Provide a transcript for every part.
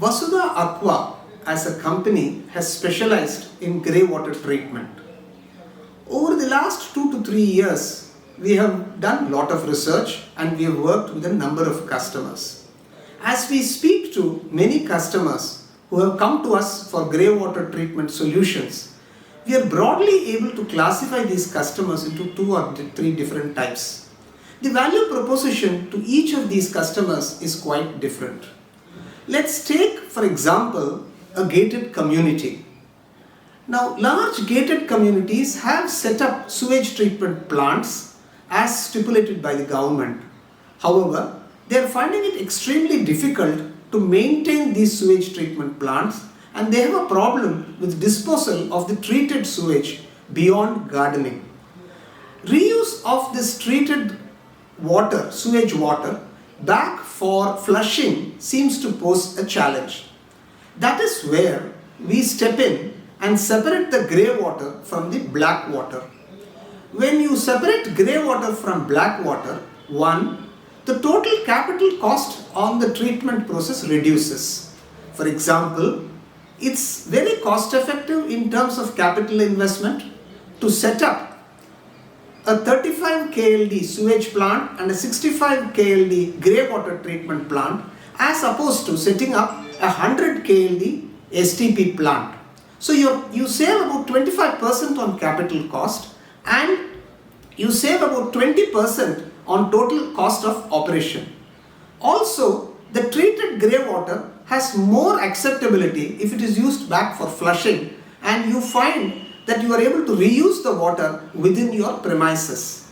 Vasudha Aqua as a company has specialized in grey water treatment. Over the last 2 to 3 years, we have done a lot of research and we have worked with a number of customers. As we speak to many customers who have come to us for grey water treatment solutions, we are broadly able to classify these customers into 2 or 3 different types. The value proposition to each of these customers is quite different. Let's take, for example, a gated community. Now, large gated communities have set up sewage treatment plants as stipulated by the government. However, they are finding it extremely difficult to maintain these sewage treatment plants, and they have a problem with disposal of the treated sewage beyond gardening. Reuse of this treated water, sewage water, back for flushing seems to pose a challenge. That is where we step in and separate the grey water from the black water. When you separate grey water from black water, the total capital cost on the treatment process reduces. For example, it's very cost effective in terms of capital investment to set up a 35 KLD sewage plant and a 65 KLD grey water treatment plant as opposed to setting up a 100 KLD STP plant. So you save about 25% on capital cost and you save about 20% on total cost of operation. Also, the treated grey water has more acceptability if it is used back for flushing, and you find that you are able to reuse the water within your premises.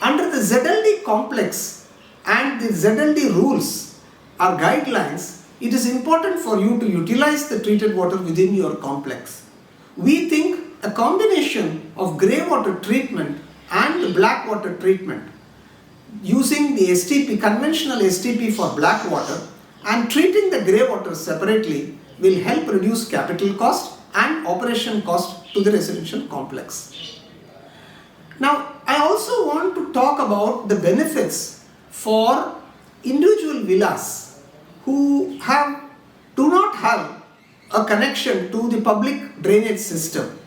Under the ZLD complex and the ZLD rules or guidelines, it is important for you to utilize the treated water within your complex. We think a combination of grey water treatment and the black water treatment using the STP, conventional STP for black water, and treating the grey water separately will help reduce capital cost and operation cost to the residential complex. Now, I also want to talk about the benefits for individual villas who do not have a connection to the public drainage system.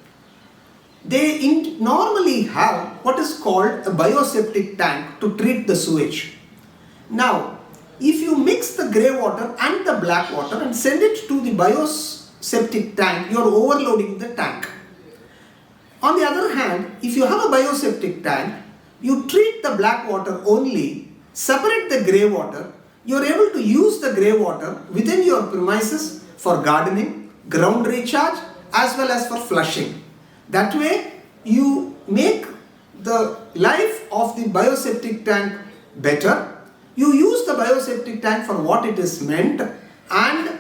They normally have what is called a bioseptic tank to treat the sewage. Now, if you mix the grey water and the black water and send it to the bioseptic tank, you are overloading the tank. On the other hand, if you have a bioseptic tank, you treat the black water only, separate the grey water, you are able to use the grey water within your premises for gardening, ground recharge, as well as for flushing. That way, you make the life of the bioseptic tank better. You use the bioseptic tank for what it is meant, and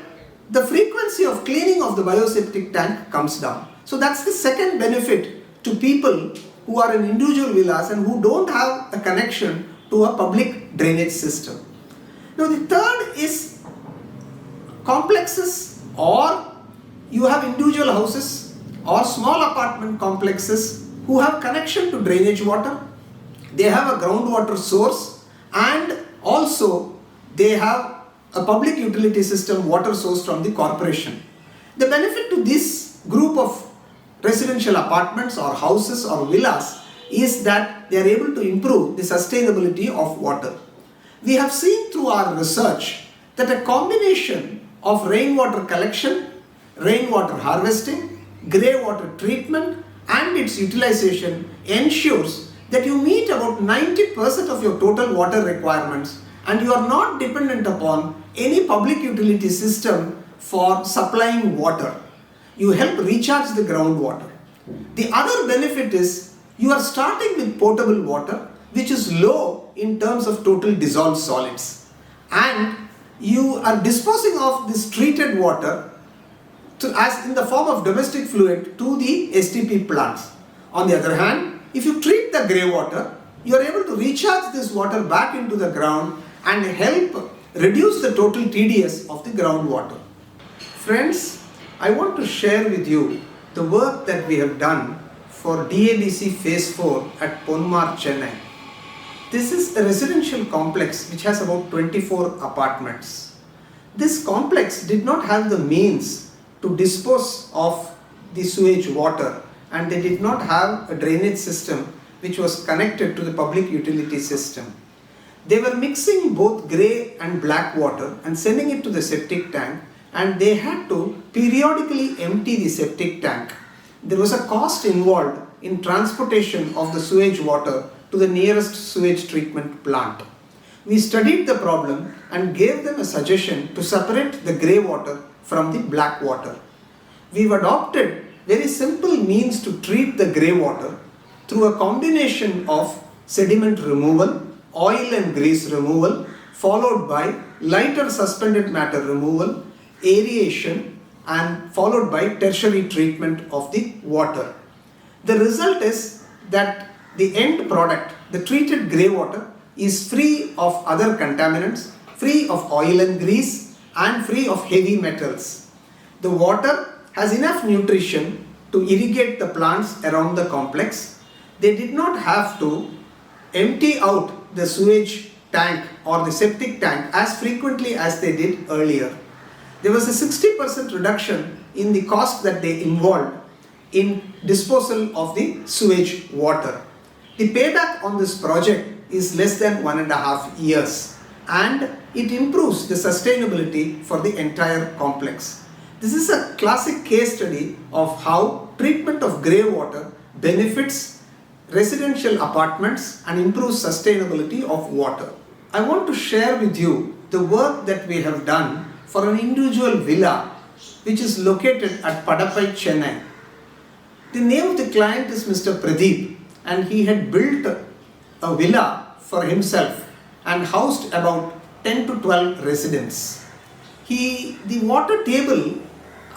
the frequency of cleaning of the bioseptic tank comes down. So that's the second benefit to people who are in individual villas and who don't have a connection to a public drainage system. Now the third is complexes, or you have individual houses or small apartment complexes who have connection to drainage water. They have a groundwater source and also they have a public utility system water source from the corporation. The benefit to this group of residential apartments or houses or villas is that they are able to improve the sustainability of water. We have seen through our research that a combination of rainwater collection, rainwater harvesting, grey water treatment and its utilization ensures that you meet about 90% of your total water requirements and you are not dependent upon any public utility system for supplying water. You help recharge the groundwater. The other benefit is you are starting with potable water, which is low in terms of total dissolved solids, and you are disposing of this treated water as in the form of domestic fluid to the STP plants. On the other hand, if you treat the grey water, you are able to recharge this water back into the ground and help reduce the total TDS of the groundwater. Friends, I want to share with you the work that we have done for DABC Phase 4 at Ponmar, Chennai. This is a residential complex which has about 24 apartments. This complex did not have the means to dispose of the sewage water, and they did not have a drainage system which was connected to the public utility system. They were mixing both grey and black water and sending it to the septic tank, and they had to periodically empty the septic tank. There was a cost involved in transportation of the sewage water to the nearest sewage treatment plant. We studied the problem and gave them a suggestion to separate the grey water from the black water. We've adopted very simple means to treat the grey water through a combination of sediment removal, oil and grease removal, followed by lighter suspended matter removal, aeration, and followed by tertiary treatment of the water. The result is that the end product, the treated grey water, is free of other contaminants, free of oil and grease, and free of heavy metals. The water has enough nutrition to irrigate the plants around the complex. They did not have to empty out the sewage tank or the septic tank as frequently as they did earlier. There was a 60% reduction in the cost that they involved in disposal of the sewage water. The payback on this project is less than 1.5 years, and it improves the sustainability for the entire complex. This is a classic case study of how treatment of grey water benefits residential apartments and improves sustainability of water. I want to share with you the work that we have done for an individual villa which is located at Padappai, Chennai. The name of the client is Mr. Pradeep, and he had built a villa for himself and housed about 10 to 12 residents. The water table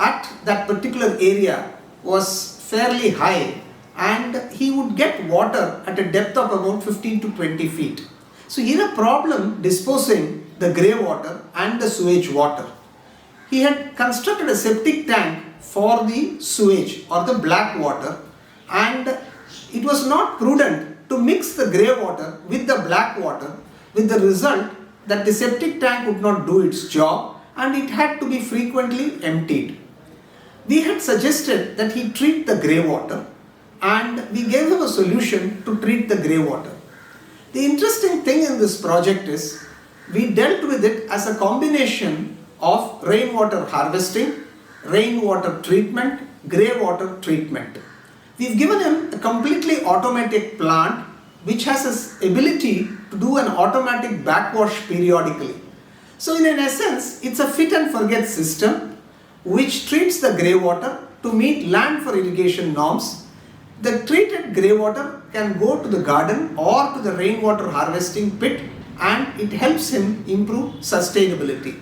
at that particular area was fairly high, and he would get water at a depth of about 15 to 20 feet. So he had a problem disposing the grey water and the sewage water. He had constructed a septic tank for the sewage or the black water, and it was not prudent to mix the grey water with the black water, with the result that the septic tank would not do its job and it had to be frequently emptied. We had suggested that he treat the grey water, and we gave him a solution to treat the grey water. The interesting thing in this project is we dealt with it as a combination of rainwater harvesting, rainwater treatment, grey water treatment. We've given him a completely automatic plant which has its ability to do an automatic backwash periodically. So in essence, it's a fit and forget system which treats the grey water to meet land for irrigation norms. The treated grey water can go to the garden or to the rainwater harvesting pit, and it helps him improve sustainability.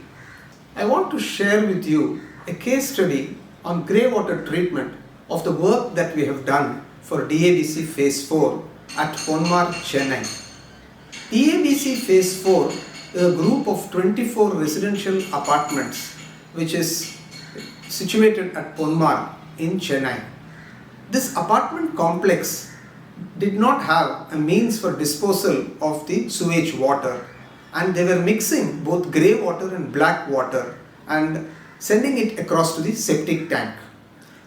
I want to share with you a case study on grey water treatment of the work that we have done for DABC Phase 4 at Ponmar, Chennai. DABC Phase 4 is a group of 24 residential apartments which is situated at Ponmar in Chennai. This apartment complex did not have a means for disposal of the sewage water, and they were mixing both grey water and black water and sending it across to the septic tank.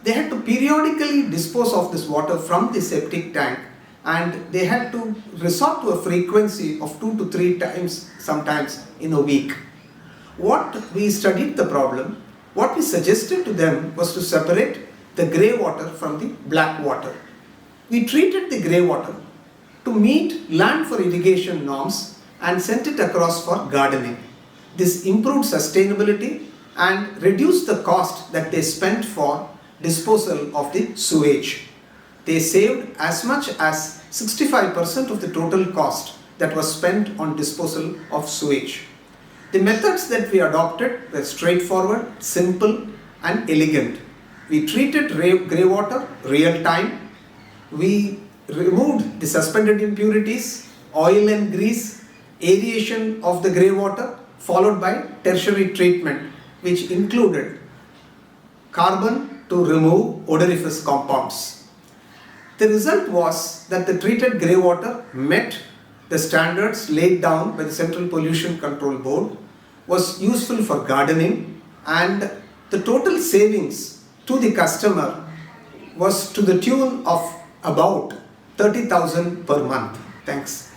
They had to periodically dispose of this water from the septic tank, and they had to resort to a frequency of 2 to 3 times sometimes in a week. What we studied the problem, what we suggested to them was to separate the grey water from the black water. We treated the grey water to meet land for irrigation norms and sent it across for gardening. This improved sustainability and reduced the cost that they spent for disposal of the sewage. They saved as much as 65% of the total cost that was spent on disposal of sewage. The methods that we adopted were straightforward, simple, and elegant. We treated grey water real time. We removed the suspended impurities, oil and grease, aeration of the grey water, followed by tertiary treatment, which included carbon to remove odoriferous compounds. The result was that the treated grey water met the standards laid down by the Central Pollution Control Board. was useful for gardening, and the total savings to the customer was to the tune of about 30,000 per month. Thanks.